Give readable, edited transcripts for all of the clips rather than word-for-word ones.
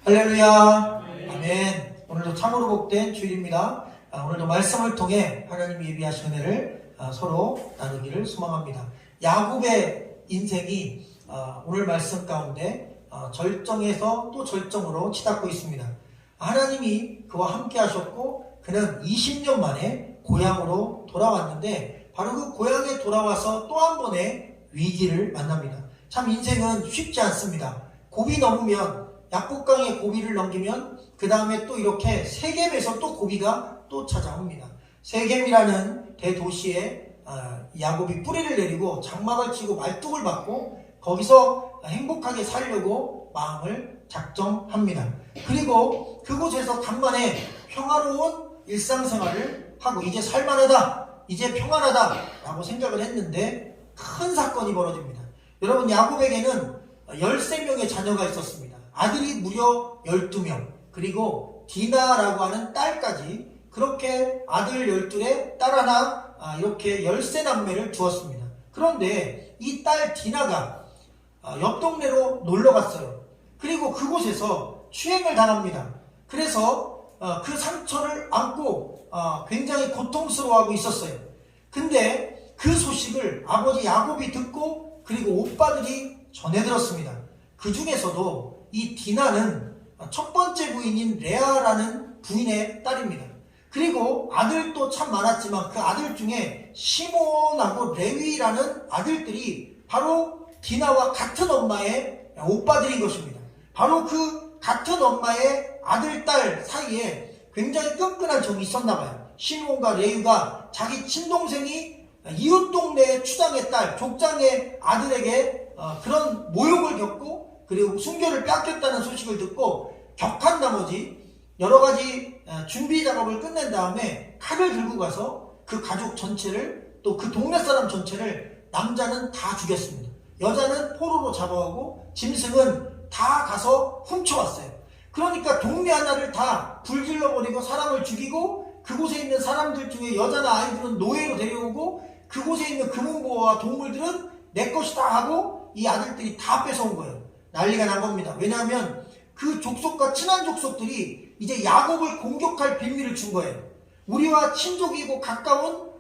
할렐루야. 아멘. 오늘도 참으로 복된 주일입니다. 오늘도 말씀을 통해 하나님이 예비하신 은혜를 서로 나누기를 소망합니다. 야곱의 인생이 오늘 말씀 가운데 절정에서 또 절정으로 치닫고 있습니다. 하나님이 그와 함께 하셨고 그는 20년 만에 고향으로 돌아왔는데 바로 그 고향에 돌아와서 또 한 번의 위기를 만납니다. 참 인생은 쉽지 않습니다. 고비 넘으면 약복강의 고비를 넘기면 그 다음에 또 이렇게 세겜에서 또 고비가 또 찾아옵니다. 세겜이라는 대도시에 야곱이 뿌리를 내리고 장막을 치고 말뚝을 받고 거기서 행복하게 살려고 마음을 작정합니다. 그리고 그곳에서 간만에 평화로운 일상생활을 하고 이제 살만하다, 이제 평안하다 라고 생각을 했는데 큰 사건이 벌어집니다. 여러분, 야곱에게는 13명의 자녀가 있었습니다. 아들이 무려 12명, 그리고 디나라고 하는 딸까지, 그렇게 아들 12에 딸 하나, 이렇게 13남매를 두었습니다. 그런데 이 딸 디나가 옆 동네로 놀러 갔어요. 그리고 그곳에서 추행을 당합니다. 그래서 그 상처를 안고 굉장히 고통스러워하고 있었어요. 근데 그 소식을 아버지 야곱이 듣고 그리고 오빠들이 전해 들었습니다. 그 중에서도 이 디나는 첫 번째 부인인 레아라는 부인의 딸입니다. 그리고 아들도 참 많았지만 그 아들 중에 시몬하고 레위라는 아들들이 바로 디나와 같은 엄마의 오빠들인 것입니다. 바로 그 같은 엄마의 아들, 딸 사이에 굉장히 끈끈한 정이 있었나 봐요. 시몬과 레위가 자기 친동생이 이웃 동네의 추장의 딸, 족장의 아들에게 그런 모욕을 겪고 그리고 순교를 뺏겼다는 소식을 듣고 격한 나머지 여러 가지 준비 작업을 끝낸 다음에 칼을 들고 가서 그 가족 전체를, 또 그 동네 사람 전체를, 남자는 다 죽였습니다. 여자는 포로로 잡아오고 짐승은 다 가서 훔쳐왔어요. 그러니까 동네 하나를 다 불질러버리고 사람을 죽이고 그곳에 있는 사람들 중에 여자나 아이들은 노예로 데려오고 그곳에 있는 금은보화와 동물들은 내 것이다 하고 이 아들들이 다 뺏어온 거예요. 난리가 난 겁니다. 왜냐하면 그 족속과 친한 족속들이 이제 야곱을 공격할 빌미를 준 거예요. 우리와 친족이고 가까운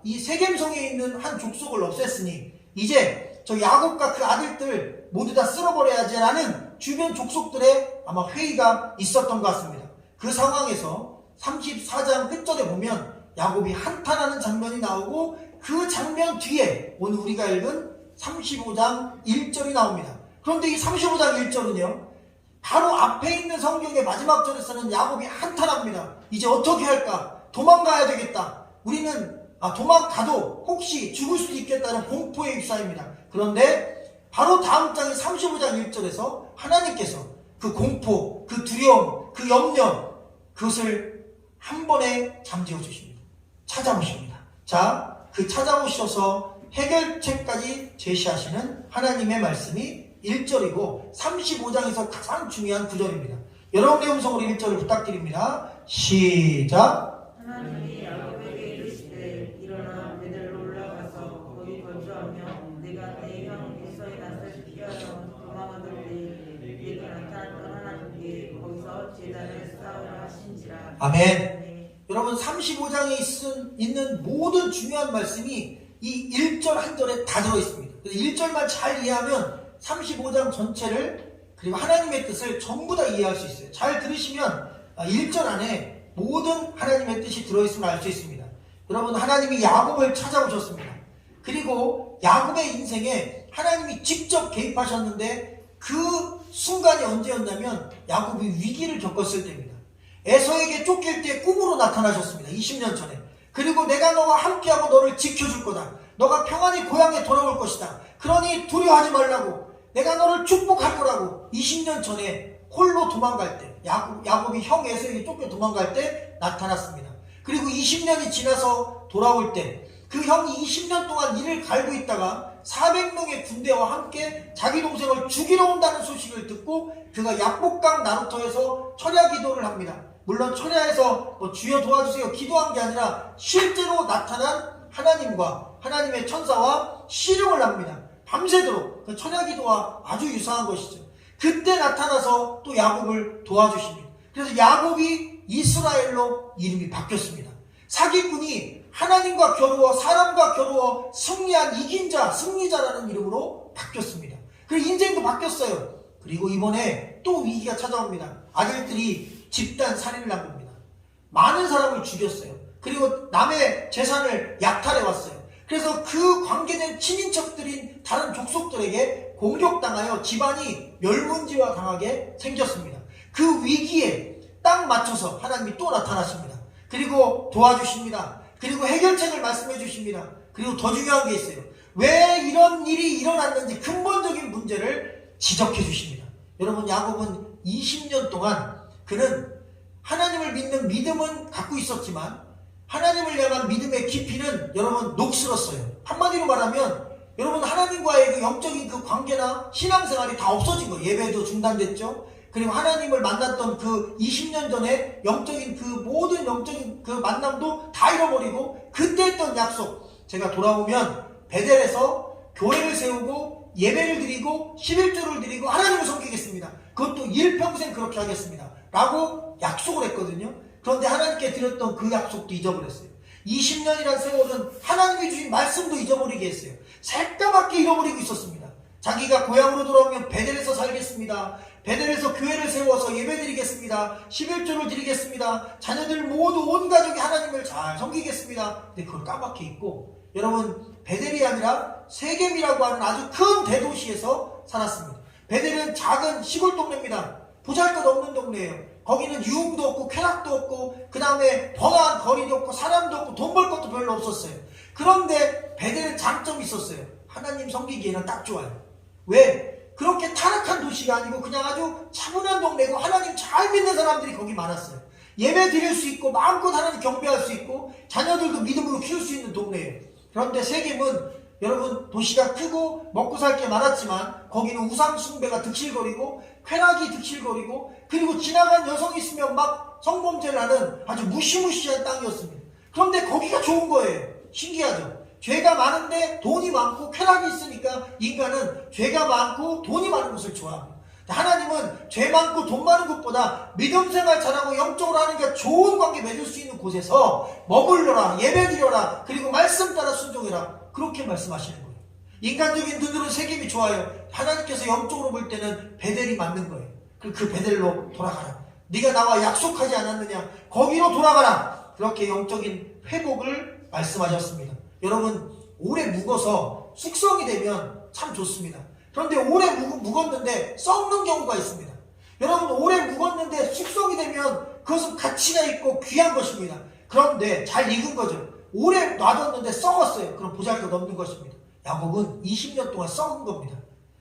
이 세겜성에 있는 한 족속을 없앴으니 이제 저 야곱과 그 아들들 모두 다 쓸어버려야지 라는 주변 족속들의 아마 회의가 있었던 것 같습니다. 그 상황에서 34장 끝절에 보면 야곱이 한탄하는 장면이 나오고 그 장면 뒤에 오늘 우리가 읽은 35장 1절이 나옵니다. 그런데 이 35장 1절은요, 바로 앞에 있는 성경의 마지막 절에서는 야곱이 한탄합니다. 이제 어떻게 할까? 도망가야 되겠다. 우리는 도망가도 혹시 죽을 수도 있겠다는 공포에 휩싸입니다. 그런데 바로 다음 장인 35장 1절에서 하나님께서 그 공포, 그 두려움, 그 염려, 그것을 한 번에 잠재워 주십니다. 찾아오십니다. 자, 그 찾아오셔서 해결책까지 제시하시는 하나님의 말씀이 1절이고 35장에서 가장 중요한 구절입니다. 여러분의 음성으로 1절을 부탁드립니다. 시작. 하나님이 야곱에게 이르시되 일어나 베델로 올라가서 거기 거주하며 내가 내 형 에서의 낯을 피하여 도망하던 때에 내게 나타났던 하나님께 거기서 제단을 쌓으라 하신지라. 아멘. 여러분, 35장에 있는 모든 중요한 말씀이 이 1절 한 절에 다 들어있습니다. 1절만 잘 이해하면 35장 전체를, 그리고 하나님의 뜻을 전부 다 이해할 수 있어요. 잘 들으시면 1절 안에 모든 하나님의 뜻이 들어있음을 알 수 있습니다. 여러분, 하나님이 야곱을 찾아오셨습니다. 그리고 야곱의 인생에 하나님이 직접 개입하셨는데 그 순간이 언제였냐면 야곱이 위기를 겪었을 때입니다. 에서에게 쫓길 때 꿈으로 나타나셨습니다. 20년 전에. 그리고 내가 너와 함께하고 너를 지켜줄 거다. 너가 평안히 고향에 돌아올 것이다. 그러니 두려워하지 말라고. 내가 너를 축복할 거라고. 20년 전에 홀로 도망갈 때, 야곱이 형 에서에게 쫓겨 도망갈 때 나타났습니다. 그리고 20년이 지나서 돌아올 때 그 형이 20년 동안 이를 갈고 있다가 400명의 군대와 함께 자기 동생을 죽이러 온다는 소식을 듣고 그가 약복강 나루터에서 철야 기도를 합니다. 물론 철야에서 주여 도와주세요 기도한 게 아니라 실제로 나타난 하나님과 하나님의 천사와 씨름을 합니다. 밤새도록 그 철야 기도와 아주 유사한 것이죠. 그때 나타나서 또 야곱을 도와주십니다. 그래서 야곱이 이스라엘로 이름이 바뀌었습니다. 사기꾼이 하나님과 겨루어 사람과 겨루어 승리한 이긴 자, 승리자라는 이름으로 바뀌었습니다. 그리고 인생도 바뀌었어요. 그리고 이번에 또 위기가 찾아옵니다. 아들들이 집단 살인을 한 겁니다. 많은 사람을 죽였어요. 그리고 남의 재산을 약탈해 왔어요. 그래서 그 관계된 친인척들인 다른 족속들에게 공격당하여 집안이 멸문지와 당하게 생겼습니다. 그 위기에 딱 맞춰서 하나님이 또 나타나십니다. 그리고 도와주십니다. 그리고 해결책을 말씀해 주십니다. 그리고 더 중요한 게 있어요. 왜 이런 일이 일어났는지 근본적인 문제를 지적해 주십니다. 여러분, 야곱은 20년 동안 그는 하나님을 믿는 믿음은 갖고 있었지만 하나님을 향한 믿음의 깊이는 여러분 녹슬었어요. 한마디로 말하면 여러분, 하나님과의 그 영적인 그 관계나 신앙생활이 다 없어진 거예요. 예배도 중단됐죠. 그리고 하나님을 만났던 그 20년 전에 영적인 그 모든 영적인 그 만남도 다 잃어버리고 그때 했던 약속, 제가 돌아오면 베델에서 교회를 세우고 예배를 드리고 11조를 드리고 하나님을 섬기겠습니다. 그것도 일평생 그렇게 하겠습니다. 라고 약속을 했거든요. 그런데 하나님께 드렸던 그 약속도 잊어버렸어요. 20년이란 세월은 하나님이 주신 말씀도 잊어버리게 했어요. 새까맣게 잃어버리고 있었습니다. 자기가 고향으로 돌아오면 베델에서 살겠습니다. 베델에서 교회를 세워서 예배드리겠습니다. 11조를 드리겠습니다. 자녀들 모두 온 가족이 하나님을 잘 섬기겠습니다. 근데 그걸 까맣게 잊고 여러분, 베델이 아니라 세겜이라고 하는 아주 큰 대도시에서 살았습니다. 베델은 작은 시골 동네입니다. 보잘것없는 동네예요. 거기는 유흥도 없고 쾌락도 없고 그 다음에 번화한 거리도 없고 사람도 없고 돈 벌 것도 별로 없었어요. 그런데 베델은 장점이 있었어요. 하나님 섬기기에는 딱 좋아요. 왜? 그렇게 타락한 도시가 아니고 그냥 아주 차분한 동네고 하나님 잘 믿는 사람들이 거기 많았어요. 예배 드릴 수 있고 마음껏 하나님 경배할 수 있고 자녀들도 믿음으로 키울 수 있는 동네예요. 그런데 세겜은 여러분, 도시가 크고 먹고 살 게 많았지만 거기는 우상 숭배가 득실거리고 쾌락이 득실거리고 그리고 지나간 여성이 있으면 막 성범죄를 하는 아주 무시무시한 땅이었습니다. 그런데 거기가 좋은 거예요. 신기하죠? 죄가 많은데 돈이 많고 쾌락이 있으니까 인간은 죄가 많고 돈이 많은 곳을 좋아합니다. 하나님은 죄 많고 돈 많은 것보다 믿음 생활 잘하고 영적으로 하는 게 좋은 관계 맺을 수 있는 곳에서 머물러라, 예배드려라, 그리고 말씀 따라 순종해라, 그렇게 말씀하시는 거예요. 인간적인 눈으로 세겜이 좋아요. 하나님께서 영적으로 볼 때는 베델이 맞는 거예요. 그 베델로 돌아가라. 네가 나와 약속하지 않았느냐, 거기로 돌아가라. 그렇게 영적인 회복을 말씀하셨습니다. 여러분, 오래 묵어서 숙성이 되면 참 좋습니다. 그런데 오래 묵었는데 썩는 경우가 있습니다. 여러분, 오래 묵었는데 숙성이 되면 그것은 가치가 있고 귀한 것입니다. 그런데 잘 익은 거죠. 오래 놔뒀는데 썩었어요. 그럼 보잘것없는 것입니다. 야곱은 20년 동안 썩은 겁니다.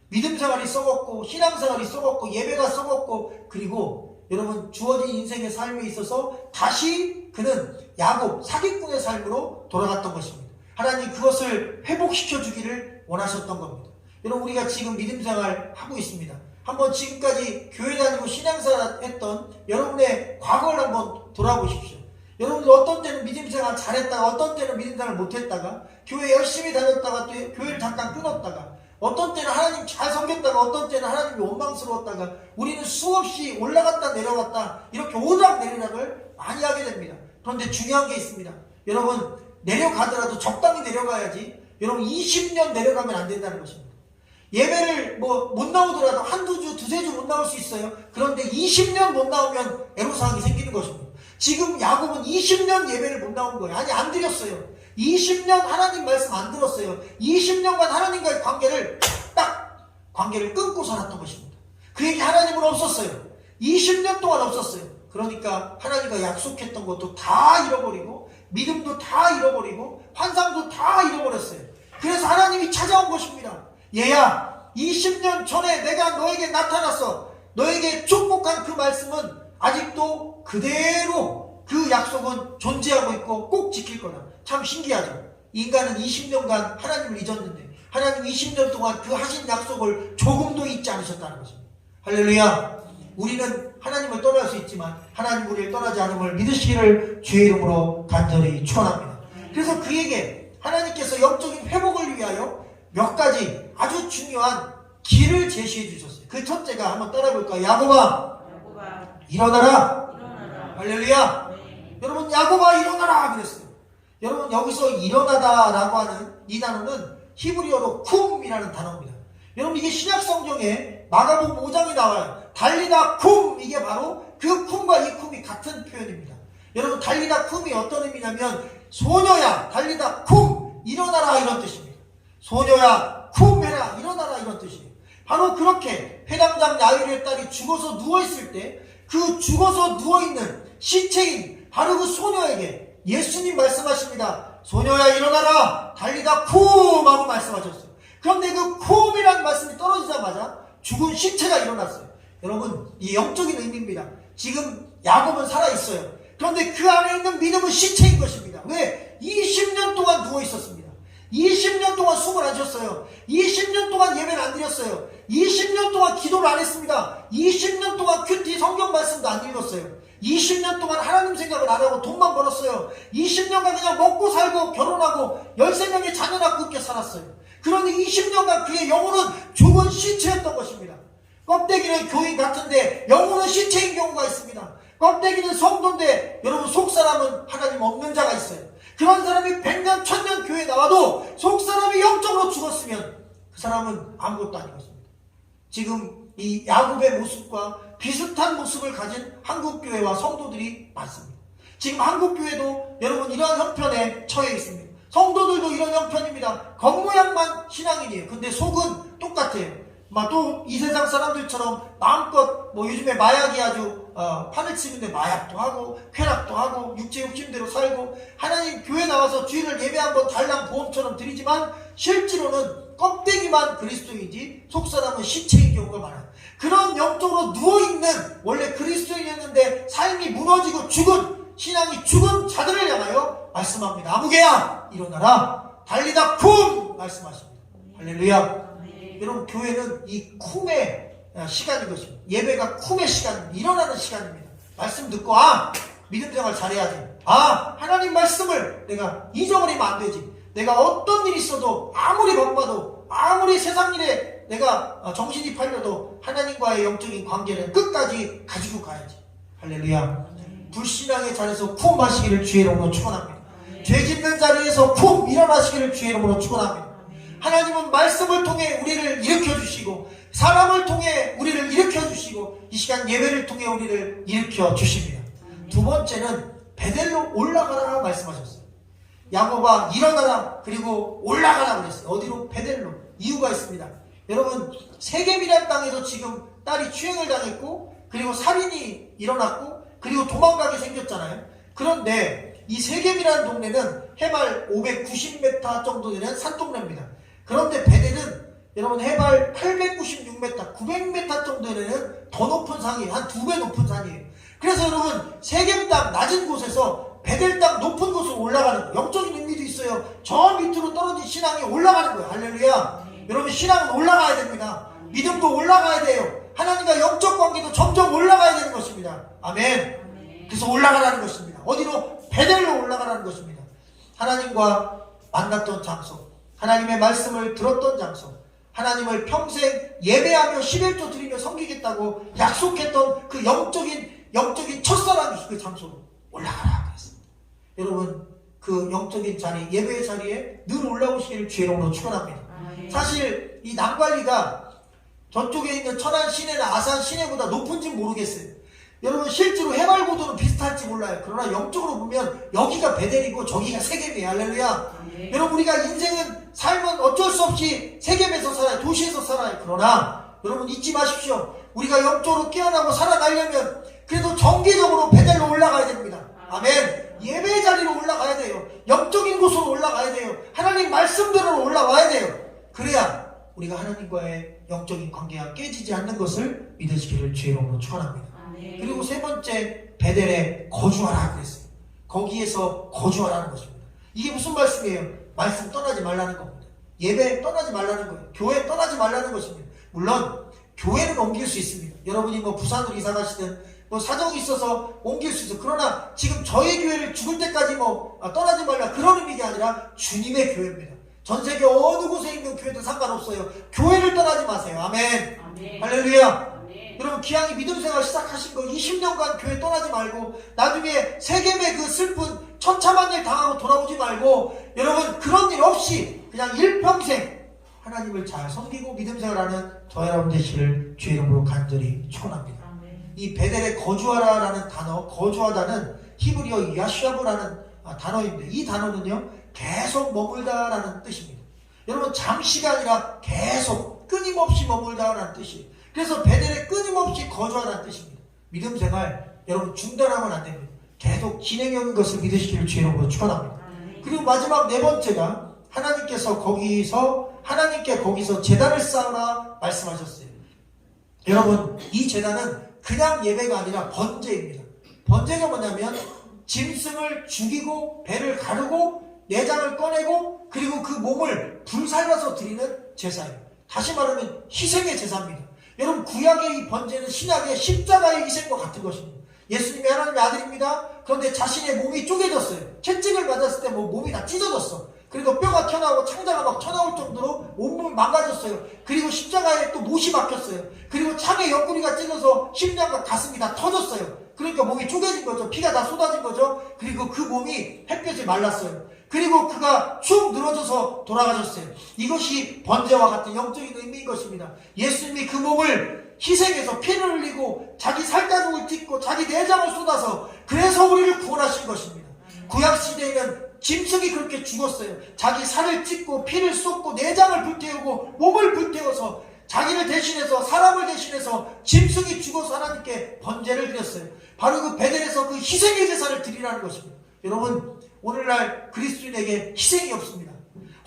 믿음 생활이 썩었고 신앙생활이 썩었고 예배가 썩었고 그리고 여러분, 주어진 인생의 삶에 있어서 다시 그는 야곱, 사기꾼의 삶으로 돌아갔던 것입니다. 하나님 그것을 회복시켜 주기를 원하셨던 겁니다. 여러분, 우리가 지금 믿음생활 하고 있습니다. 한번 지금까지 교회 다니고 신앙생활 했던 여러분의 과거를 한번 돌아보십시오. 여러분들 어떤 때는 믿음생활 잘했다가 어떤 때는 믿음생활 못했다가 교회 열심히 다녔다가 또 교회를 잠깐 끊었다가 어떤 때는 하나님 잘 섬겼다가 어떤 때는 하나님이 원망스러웠다가 우리는 수없이 올라갔다 내려갔다 이렇게 오락내리락을 많이 하게 됩니다. 그런데 중요한 게 있습니다. 여러분, 내려가더라도 적당히 내려가야지 여러분 20년 내려가면 안 된다는 것입니다. 예배를 못 나오더라도 한두 주, 두세 주 못 나올 수 있어요. 그런데 20년 못 나오면 애로사항이 생기는 것입니다. 지금 야곱은 20년 예배를 못 나온 거예요. 아니, 안 드렸어요. 20년 하나님 말씀 안 들었어요. 20년간 하나님과의 관계를 끊고 살았던 것입니다. 그에게 하나님은 없었어요. 20년 동안 없었어요. 그러니까 하나님과 약속했던 것도 다 잃어버리고 믿음도 다 잃어버리고 환상도 다 잃어버렸어요. 그래서 하나님이 찾아온 것입니다. 얘야, 20년 전에 내가 너에게 나타났어. 너에게 축복한 그 말씀은 아직도 그대로 그 약속은 존재하고 있고 꼭 지킬 거다. 참 신기하죠. 인간은 20년간 하나님을 잊었는데 하나님 20년 동안 그 하신 약속을 조금도 잊지 않으셨다는 것입니다. 할렐루야. 우리는 하나님을 떠날 수 있지만 하나님 우리를 떠나지 않음을 믿으시기를 주의 이름으로 간절히 축원합니다. 그래서 그에게 하나님께서 영적인 회복을 위하여 몇 가지 아주 중요한 길을 제시해 주셨어요. 그 첫째가 한번 따라해볼까요? 야곱아 야곱아 일어나라. 일어나라. 할렐루야. 네. 여러분 야곱아 일어나라 그랬어요. 여러분 여기서 일어나다라고 하는 이 단어는 히브리어로 쿰이라는 단어입니다. 여러분 이게 신약성경에 마가복음 5장에 나와요. 달리다 쿰, 이게 바로 그 쿰과 이 쿰이 같은 표현입니다. 여러분 달리다 쿰이 어떤 의미냐면 소녀야 달리다 쿰 일어나라 이런 뜻입니다. 소녀야 쿰 해라 일어나라 이런 뜻이에요. 바로 그렇게 회당장 야일의 딸이 죽어서 누워있을 때 그 죽어서 누워있는 시체인 바로 그 소녀에게 예수님 말씀하십니다. 소녀야 일어나라 달리다 쿰 하고 말씀하셨어요. 그런데 그 쿰이라는 말씀이 떨어지자마자 죽은 시체가 일어났어요. 여러분 이 영적인 의미입니다. 지금 야곱은 살아있어요. 그런데 그 안에 있는 믿음은 시체인 것입니다. 왜? 20년 동안 누워있었습니다. 20년 동안 숨을 안 쉬었어요. 20년 동안 예배를 안 드렸어요. 20년 동안 기도를 안 했습니다. 20년 동안 큐티 성경 말씀도 안 읽었어요. 20년 동안 하나님 생각을 안 하고 돈만 벌었어요. 20년간 그냥 먹고 살고 결혼하고 13명의 자녀 낳고 그렇게 살았어요. 그러니 20년간 그의 영혼은 죽은 시체였던 것입니다. 껍데기는 교인 같은데 영혼은 시체인 경우가 있습니다. 껍데기는 성도인데 여러분 속사람은 하나님 없는 자가 있어요. 그런 사람이 100년 1000년 교회에 나와도 속사람이 영적으로 죽었으면 그 사람은 아무것도 아닌 것입니다. 지금 이 야곱의 모습과 비슷한 모습을 가진 한국교회와 성도들이 많습니다. 지금 한국교회도 여러분 이러한 형편에 처해 있습니다. 성도들도 이런 형편입니다. 겉모양만 신앙인이에요. 근데 속은 똑같아요. 또 이 세상 사람들처럼 마음껏 요즘에 마약이 아주 판을 치는데 마약도 하고 쾌락도 하고 육체 욕심대로 살고 하나님 교회 나와서 주일을 예배 한번 달랑 보험처럼 드리지만 실제로는 껍데기만 그리스도인이지 속사람은 시체인 경우가 많아요. 그런 영적으로 누워있는 원래 그리스도인이었는데 삶이 무너지고 죽은 신앙이 죽은 자들을 향하여 말씀합니다. 아무개야 일어나라 달리다 쿰 말씀하십니다. 할렐루야. 여러분 교회는 이 쿰의 시간인 것입니다. 예배가 쿰의 시간입니다. 일어나는 시간입니다. 말씀 듣고 믿음 생활 잘해야지. 하나님 말씀을 내가 잊어버리면 안 되지. 내가 어떤 일이 있어도 아무리 바빠도 아무리 세상 일에 내가 정신이 팔려도 하나님과의 영적인 관계는 끝까지 가지고 가야지. 할렐루야. 불신앙의 자리에서 쿰 하시기를 주의 이름으로 축원합니다. 죄 짓는 자리에서 쿰 일어나시기를 주의 이름으로 축원합니다. 하나님은 말씀을 통해 우리를 일으켜주시고 사람을 통해 우리를 일으켜주시고 이 시간 예배를 통해 우리를 일으켜주십니다. 두 번째는 베델로 올라가라 말씀하셨어요. 야곱아 일어나라 그리고 올라가라 그랬어요. 어디로? 베델로. 이유가 있습니다. 여러분 세겜이라는 땅에서 지금 딸이 추행을 당했고 그리고 살인이 일어났고 그리고 도망가게 생겼잖아요. 그런데 이 세겜이라는 동네는 해발 590m 정도 되는 산동네입니다. 그런데 베델은 여러분 해발 896m, 900m 정도 되는 더 높은 산이에요. 한 2배 높은 산이에요. 그래서 여러분 세겜 땅 낮은 곳에서 베델 땅 높은 곳으로 올라가는 거예요. 영적인 의미도 있어요. 저 밑으로 떨어진 신앙이 올라가는 거예요. 할렐루야. 여러분 신앙은 올라가야 됩니다. 믿음도 올라가야 돼요. 하나님과 영적 관계도 점점 올라가야 되는 것입니다. 아멘. 그래서 올라가라는 것입니다. 어디로? 베델로 올라가라는 것입니다. 하나님과 만났던 장소, 하나님의 말씀을 들었던 장소, 하나님을 평생 예배하며 11조 드리며 섬기겠다고 약속했던 그 영적인 첫사랑이 그 장소로 올라가라 그랬습니다. 여러분 그 영적인 자리, 예배의 자리에 늘 올라오시기를 주의 이름으로 축원합니다. 사실 이 남관리가 저쪽에 있는 천안 시내나 아산 시내보다 높은지는 모르겠어요. 여러분 실제로 해발 고도는 비슷할지 몰라요. 그러나 영적으로 보면 여기가 베델이고 저기가 세겜이에요. 할렐루야. 여러분 우리가 인생은 삶은 어쩔 수 없이 세겜에서 살아요. 도시에서 살아요. 그러나 여러분 잊지 마십시오. 우리가 영적으로 깨어나고 살아가려면 그래도 정기적으로 베델로 올라가야 됩니다. 아멘. 예배의 자리로 올라가야 돼요. 영적인 곳으로 올라가야 돼요. 하나님 말씀대로 올라와야 돼요. 그래야 우리가 하나님과의 영적인 관계가 깨지지 않는 것을 믿으시기를 주의 이름으로 축원합니다. 그리고 세 번째 베델에 거주하라 그랬어요. 거기에서 거주하라는 것입니다. 이게 무슨 말씀이에요? 말씀 떠나지 말라는 겁니다. 예배 떠나지 말라는 거예요. 교회 떠나지 말라는 것입니다. 물론 교회는 옮길 수 있습니다. 여러분이 부산으로 이사 가시든 사정이 있어서 옮길 수 있어요. 그러나 지금 저희 교회를 죽을 때까지 떠나지 말라 그런 의미가 아니라 주님의 교회입니다. 전 세계 어느 곳에 있는 교회도 상관없어요. 교회를 떠나지 마세요. 아멘. 아멘. 할렐루야. 아멘. 여러분 기왕이 믿음 생활 시작하신 거 20년간 교회 떠나지 말고 나중에 세겜의 그 슬픈 천차만일 당하고 돌아오지 말고 여러분 그런 일 없이 그냥 일평생 하나님을 잘 섬기고 믿음 생활하는 저 여러분 되시기를 주의 이름으로 간절히 축원합니다. 아멘. 이 베델에 거주하라라는 단어, 거주하다는 히브리어 야슈아브라는 단어인데 이 단어는요 계속 머물다라는 뜻입니다. 여러분 잠시가 아니라 계속 끊임없이 머물다라는 뜻이에요. 그래서 베델에 끊임없이 거주하라는 뜻입니다. 믿음 생활 여러분 중단하면 안 됩니다. 계속 진행하는 것을 믿으시기를 주의 이름으로 축원합니다. 그리고 마지막 네 번째가 하나님께 거기서 제단을 쌓으라 말씀하셨어요. 여러분 이 제단은 그냥 예배가 아니라 번제입니다. 번제가 뭐냐면 짐승을 죽이고 배를 가르고 내장을 꺼내고 그리고 그 몸을 불살라서 드리는 제사예요. 다시 말하면 희생의 제사입니다. 여러분 구약의 이 번제는 신약의 십자가의 희생과 같은 것입니다. 예수님이 하나님의 아들입니다. 그런데 자신의 몸이 쪼개졌어요. 채찍을 맞았을 때 몸이 다 찢어졌어. 그리고 뼈가 튀어나오고 창자가 막 튀어나올 정도로 온몸이 망가졌어요. 그리고 십자가에 또 못이 박혔어요. 그리고 창에 옆구리가 찔러서 심장과 가슴이 다 터졌어요. 그러니까 몸이 쪼개진 거죠. 피가 다 쏟아진 거죠. 그리고 그 몸이 햇볕에 말랐어요. 그리고 그가 축 늘어져서 돌아가셨어요. 이것이 번제와 같은 영적인 의미인 것입니다. 예수님이 그 몸을 희생해서 피를 흘리고 자기 살가죽을 찢고 자기 내장을 쏟아서 그래서 우리를 구원하신 것입니다. 구약시대에는 짐승이 그렇게 죽었어요. 자기 살을 찢고 피를 쏟고 내장을 불태우고 몸을 불태워서 자기를 대신해서 사람을 대신해서 짐승이 죽어서 하나님께 번제를 드렸어요. 바로 그 베델에서 그 희생의 제사를 드리라는 것입니다. 여러분 오늘날 그리스도인에게 희생이 없습니다.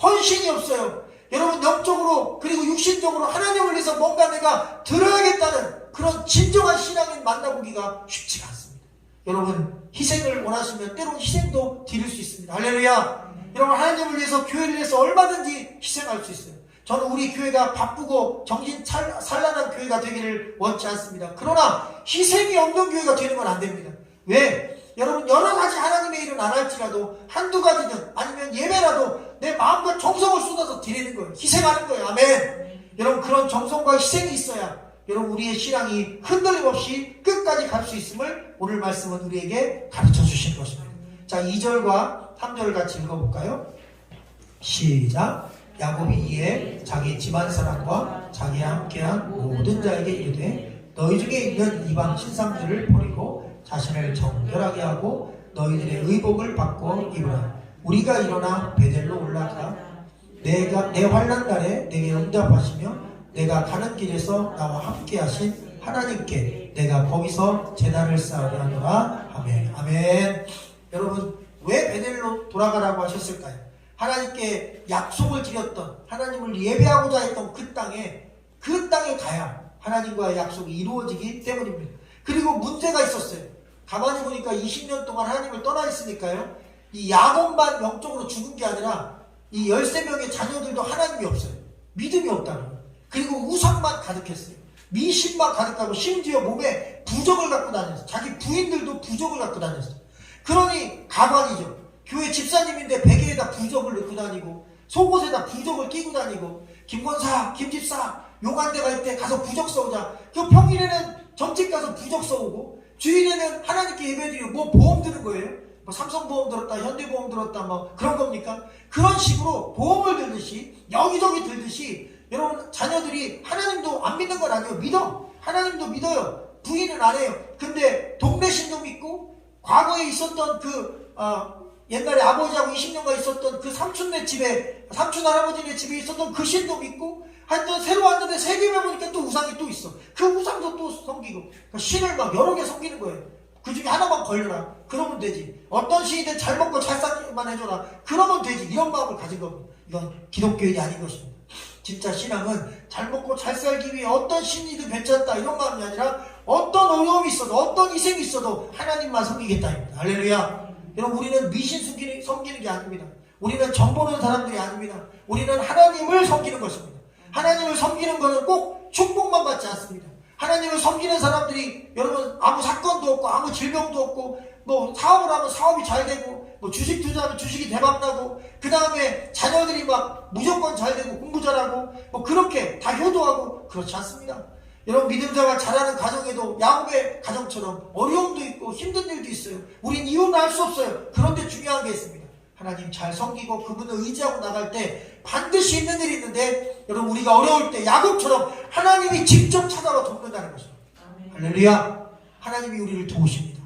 헌신이 없어요. 여러분 영적으로 그리고 육신적으로 하나님을 위해서 뭔가 내가 들어야겠다는 그런 진정한 신앙인 만나보기가 쉽지가 않습니다. 여러분 희생을 원하시면 때론 희생도 드릴 수 있습니다. 할렐루야. 여러분 하나님을 위해서 교회를 위해서 얼마든지 희생할 수 있어요. 저는 우리 교회가 바쁘고 정신 산란한 교회가 되기를 원치 않습니다. 그러나 희생이 없는 교회가 되는 건 안 됩니다. 왜? 여러분 여러 가지 하나님의 일은 안 할지라도 한두 가지든 아니면 예배라도 내 마음과 정성을 쏟아서 드리는 거예요. 희생하는 거예요. 아멘. 여러분 그런 정성과 희생이 있어야 여러분 우리의 신앙이 흔들림 없이 끝까지 갈 수 있음을 오늘 말씀은 우리에게 가르쳐 주신 것입니다. 자 2절과 3절을 같이 읽어볼까요? 시작. 야곱이 이에 자기 집안 사람과 자기와 함께한 모든 자에게 이르되 너희 중에 있는 이방 신상들을 버리고 자신을 정결하게 하고 너희들의 의복을 바꿔 입으라. 우리가 일어나 베델로 올라가 내 환난 날에 내게 응답하시며 내가 가는 길에서 나와 함께 하신 하나님께 내가 거기서 제단을 쌓으려 하노라. 아멘. 아멘. 여러분 왜 베델로 돌아가라고 하셨을까요? 하나님께 약속을 드렸던 하나님을 예배하고자 했던 그 땅에 가야 하나님과의 약속이 이루어지기 때문입니다. 그리고 문제가 있었어요. 가만히 보니까 20년 동안 하나님을 떠나 있으니까요. 이 야곱만 영적으로 죽은 게 아니라 이 13명의 자녀들도 하나님이 없어요. 믿음이 없다는 거예요. 그리고 우상만 가득했어요. 미신만 가득하고 심지어 몸에 부적을 갖고 다녔어요. 자기 부인들도 부적을 갖고 다녔어요. 그러니 가관이죠. 교회 집사님인데 베개에다 부적을 넣고 다니고 속옷에다 부적을 끼고 다니고 김권사, 김집사 용한데 갈 때 가서 부적 써오자. 그 평일에는 점집 가서 부적 써오고 주일에는 하나님께 예배드리고 뭐 보험 드는 거예요? 뭐 삼성보험 들었다, 현대보험 들었다 뭐 그런 겁니까? 그런 식으로 보험을 들듯이 여기저기 들듯이 여러분 자녀들이 하나님도 안 믿는 건 아니에요. 믿어. 하나님도 믿어요. 부인은 안 해요. 근데 동네 신도 믿고 과거에 있었던 옛날에 아버지하고 20년간 있었던 그 삼촌네 집에 삼촌 할아버지네 집에 있었던 그 신도 믿고 하여튼 새로 왔는데 세계에 보니까 또 우상이 또 있어. 그 우상도 또 섬기고 그러니까 신을 막 여러 개 섬기는 거예요. 그 중에 하나만 걸려라. 그러면 되지. 어떤 신이든 잘 먹고 잘 살기만 해줘라. 그러면 되지. 이런 마음을 가진 겁니다. 이건 기독교인이 아닌 것입니다. 진짜 신앙은 잘 먹고 잘 살기 위해 어떤 신이든 괜찮다 이런 마음이 아니라 어떤 어려움이 있어도 어떤 희생이 있어도 하나님만 섬기겠다입니다. 할렐루야. 여러분 우리는 미신 섬기는 게 아닙니다. 우리는 정 보는 사람들이 아닙니다. 우리는 하나님을 섬기는 것입니다. 하나님을 섬기는 것은 꼭 축복만 받지 않습니다. 하나님을 섬기는 사람들이 여러분 아무 사건도 없고 아무 질병도 없고 뭐 사업을 하면 사업이 잘 되고, 뭐 주식 투자하면 주식이 대박나고, 그 다음에 자녀들이 막 무조건 잘 되고 공부 잘하고 뭐 그렇게 다 효도하고 그렇지 않습니다. 여러분 믿음 생활 잘하는 가정에도 야곱의 가정처럼 어려움도 있고 힘든 일도 있어요. 우린 이유는 알 수 없어요. 그런데 중요한 게 있습니다. 하나님 잘 섬기고 그분을 의지하고 나갈 때 반드시 있는 일이 있는데, 여러분 우리가 어려울 때 야곱처럼 하나님이 직접 찾아와 돕는다는 것입니다. 할렐루야. 하나님이 우리를 도우십니다.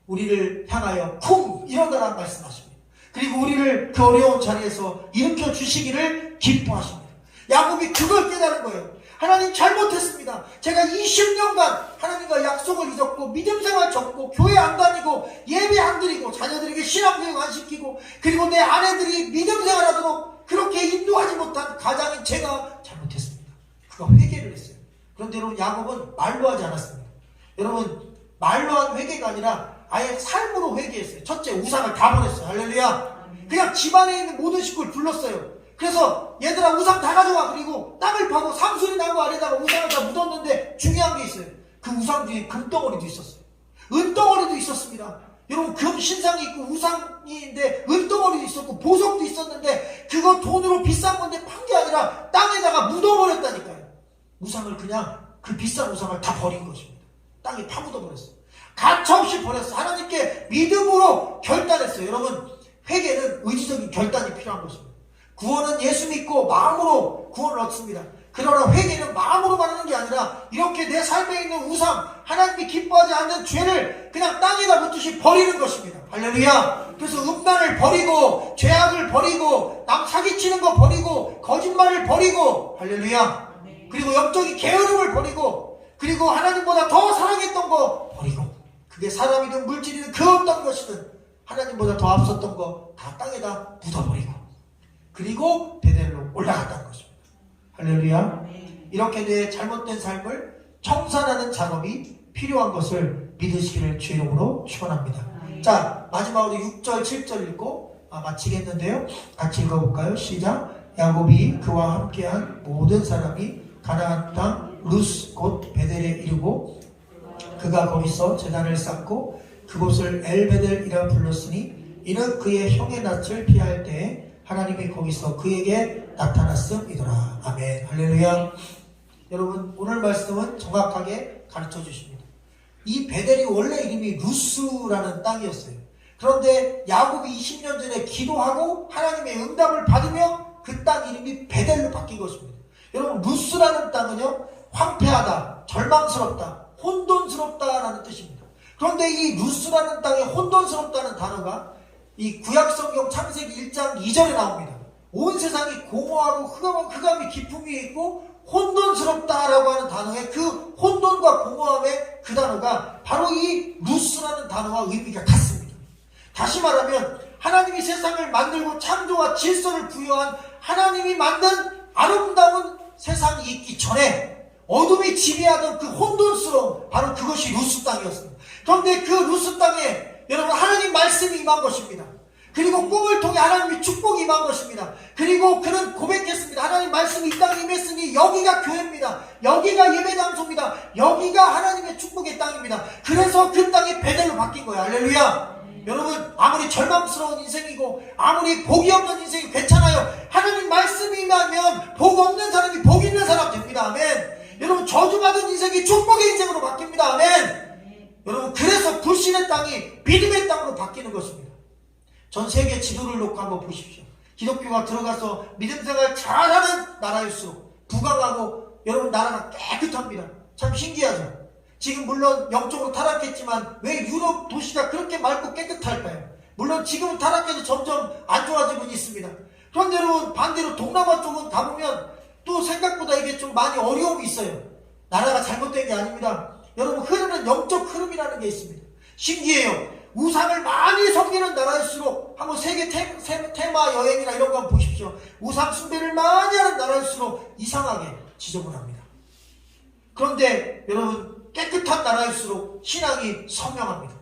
우리를 향하여 쿵 일어나라 말씀하십니다. 그리고 우리를 그 어려운 자리에서 일으켜 주시기를 기뻐하십니다. 야곱이 그걸 깨달은 거예요. 하나님 잘못했습니다. 제가 20년간 하나님과 약속을 잊었고 믿음생활 접고 교회 안 다니고 예배 안 드리고 자녀들에게 신앙교육 안 시키고, 그리고 내 아내들이 믿음생활 하도록 그렇게 인도하지 못한 가장인 제가 잘못했습니다. 그가 회개를 했어요. 그런데 여러분 야곱은 말로 하지 않았습니다. 여러분 말로 한 회개가 아니라 아예 삶으로 회개했어요. 첫째, 우상을 다 버렸어요. 할렐루야. 그냥 집안에 있는 모든 식구를 불렀어요. 그래서 얘들아 우상 다 가져와. 그리고 땅을 파고 상수리 나무 아래다가 우상을 다 묻었는데 중요한 게 있어요. 그 우상 뒤에 금덩어리도 있었어요. 은덩어리도 있었습니다. 여러분 금 신상이 있고 우상인데 은덩어리도 있었고 보석도 있었는데 그거 돈으로 비싼 건데 판 게 아니라 땅에다가 묻어버렸다니까요. 우상을 그냥 그 비싼 우상을 다 버린 것입니다. 땅에 파묻어버렸어요. 가차없이 버렸어요. 하나님께 믿음으로 결단했어요. 여러분 회개는 의지적인 결단이 필요한 것입니다. 구원은 예수 믿고 마음으로 구원을 얻습니다. 그러나 회개는 마음으로만 하는 게 아니라 이렇게 내 삶에 있는 우상, 하나님이 기뻐하지 않는 죄를 그냥 땅에다 묻듯이 버리는 것입니다. 할렐루야. 그래서 음란을 버리고 죄악을 버리고 남 사기치는 거 버리고 거짓말을 버리고, 할렐루야. 그리고 영적인 게으름을 버리고, 그리고 하나님보다 더 사랑했던 거 버리고, 그게 사람이든 물질이든 그 어떤 것이든 하나님보다 더 앞섰던 거 다 땅에다 묻어버리고, 그리고 베델로 올라갔다는 것입니다. 할렐루야. 이렇게 내 잘못된 삶을 청산하는 작업이 필요한 것을 믿으시기를 주의 이름으로 축원합니다. 자, 마지막으로 6절 7절 읽고 마치겠는데요. 같이 읽어볼까요? 시작. 야곱이 그와 함께한 모든 사람이 가나안 땅 루스 곧 베델에 이르고 그가 거기서 제단을 쌓고 그곳을 엘베델이라 불렀으니 이는 그의 형의 낯을 피할 때에 하나님이 거기서 그에게 나타났음이더라. 아멘. 할렐루야. 여러분 오늘 말씀은 정확하게 가르쳐 주십니다. 이 베델이 원래 이름이 루스라는 땅이었어요. 그런데 야곱이 20년 전에 기도하고 하나님의 응답을 받으며 그 땅 이름이 베델로 바뀐 것입니다. 여러분 루스라는 땅은요, 황폐하다, 절망스럽다, 혼돈스럽다라는 뜻입니다. 그런데 이 루스라는 땅에 혼돈스럽다는 단어가 이 구약성경 창세기 1장 2절에 나옵니다. 온 세상이 공허하고 흑암이 깊음 위에 있고 혼돈스럽다라고 하는 단어의 그 혼돈과 공허함의 그 단어가 바로 이 루스라는 단어와 의미가 같습니다. 다시 말하면 하나님이 세상을 만들고 창조와 질서를 부여한 하나님이 만든 아름다운 세상이 있기 전에 어둠이 지배하던 그 혼돈스러움, 바로 그것이 루스 땅이었습니다. 그런데 그 루스 땅에 여러분 하나님 말씀이 임한 것입니다. 그리고 꿈을 통해 하나님의 축복이 임한 것입니다. 그리고 그는 고백했습니다. 하나님 말씀이 이 땅에 임했으니 여기가 교회입니다. 여기가 예배 장소입니다. 여기가 하나님의 축복의 땅입니다. 그래서 그 땅이 베델로 바뀐 거예요. 할렐루야. 여러분 아무리 절망스러운 인생이고 아무리 복이 없는 인생이 괜찮아요. 하나님 말씀이 임하면 복 없는 사람이 복 있는 사람 됩니다. 아멘. 여러분 저주받은 인생이 축복의 인생으로 바뀝니다. 아멘. 여러분 그래서 불신의 땅이 믿음의 땅으로 바뀌는 것입니다. 전 세계 지도를 놓고 한번 보십시오. 기독교가 들어가서 믿음생활 잘하는 나라일수록 부강하고 여러분 나라가 깨끗합니다. 참 신기하죠. 지금 물론 영적으로 타락했지만 왜 유럽 도시가 그렇게 맑고 깨끗할까요? 물론 지금은 타락해서 점점 안 좋아지고 있습니다. 그런데 여러분 반대로 동남아 쪽은 가보면 또 생각보다 이게 좀 많이 어려움이 있어요. 나라가 잘못된 게 아닙니다. 여러분 흐르는 영적 흐름이라는 게 있습니다. 신기해요. 우상을 많이 섬기는 나라일수록 한번 세계 테마 여행이나 이런 거 한번 보십시오. 우상 숭배를 많이 하는 나라일수록 이상하게 지저분합니다. 그런데 여러분 깨끗한 나라일수록 신앙이 선명합니다.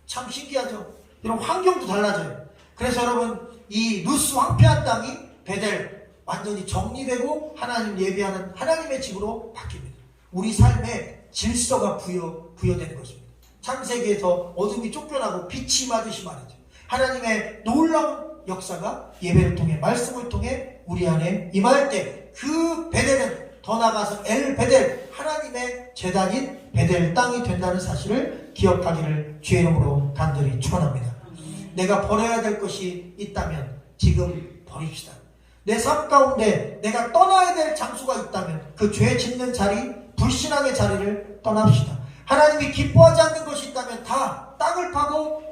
참 신기하죠. 여러분 환경도 달라져요. 그래서 여러분 이 루스 황폐한 땅이 베델 완전히 정리되고 하나님 예배하는 하나님의 집으로 바뀝니다. 우리 삶에 질서가 부여되는 것입니다. 창세기에서 어둠이 쫓겨나고 빛이 임하듯이 말이죠. 하나님의 놀라운 역사가 예배를 통해 말씀을 통해 우리 안에 임할 때 그 베델은 더 나아가서 엘 베델 하나님의 제단인 베델 땅이 된다는 사실을 기억하기를 주의 이름으로 간절히 축원합니다. 내가 버려야 될 것이 있다면 지금 버립시다. 내 삶 가운데 내가 떠나야 될 장소가 있다면 그 죄 짓는 자리, 불신앙의 자리를 떠납시다. 하나님이 기뻐하지 않는 것이 있다면 다 땅을 파고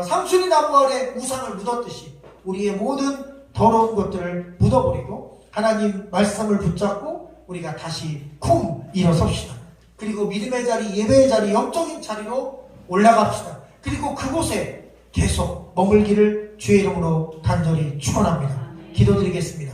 상수리 나무 아래 우상을 묻었듯이 우리의 모든 더러운 것들을 묻어버리고 하나님 말씀을 붙잡고 우리가 다시 쿵 일어섭시다. 그리고 믿음의 자리, 예배의 자리, 영적인 자리로 올라갑시다. 그리고 그곳에 계속 머물기를 주의 이름으로 간절히 축원합니다. 기도드리겠습니다.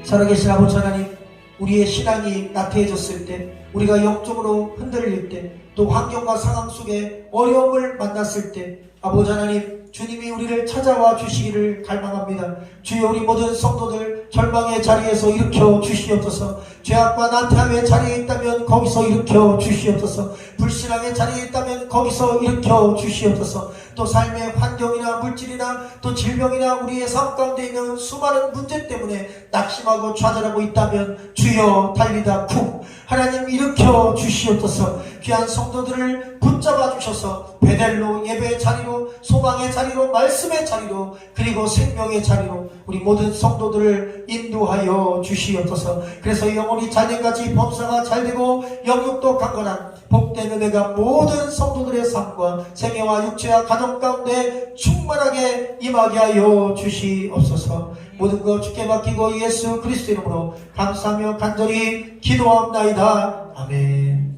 살아계신 아버지 하나님, 우리의 신앙이 나태해졌을 때, 우리가 영적으로 흔들릴 때, 또 환경과 상황 속에 어려움을 만났을 때 아버지 하나님, 주님이 우리를 찾아와 주시기를 갈망합니다. 주여, 우리 모든 성도들 절망의 자리에서 일으켜 주시옵소서. 죄악과 나태함의 자리에 있다면 거기서 일으켜 주시옵소서. 불신앙의 자리에 있다면 거기서 일으켜 주시옵소서. 또 삶의 환경이나 물질이나 또 질병이나 우리의 삶 가운데 있는 수많은 문제 때문에 낙심하고 좌절하고 있다면 주여 달리다 쿵 하나님 일으켜 주시옵소서. 귀한 성도들을 붙잡아 주셔서 베델로, 예배의 자리로, 소망의 자리로, 말씀의 자리로, 그리고 생명의 자리로 우리 모든 성도들을 인도하여 주시옵소서. 그래서 영혼이 잘된같이 범사가 잘되고 영육도 강건한 복된 은혜가 모든 성도들의 삶과 생애와 육체와 가정 가운데 충만하게 임하게 하여 주시옵소서. 모든 것 주께 맡기고 예수 그리스도 이름으로 감사하며 간절히 기도합나이다. 아멘.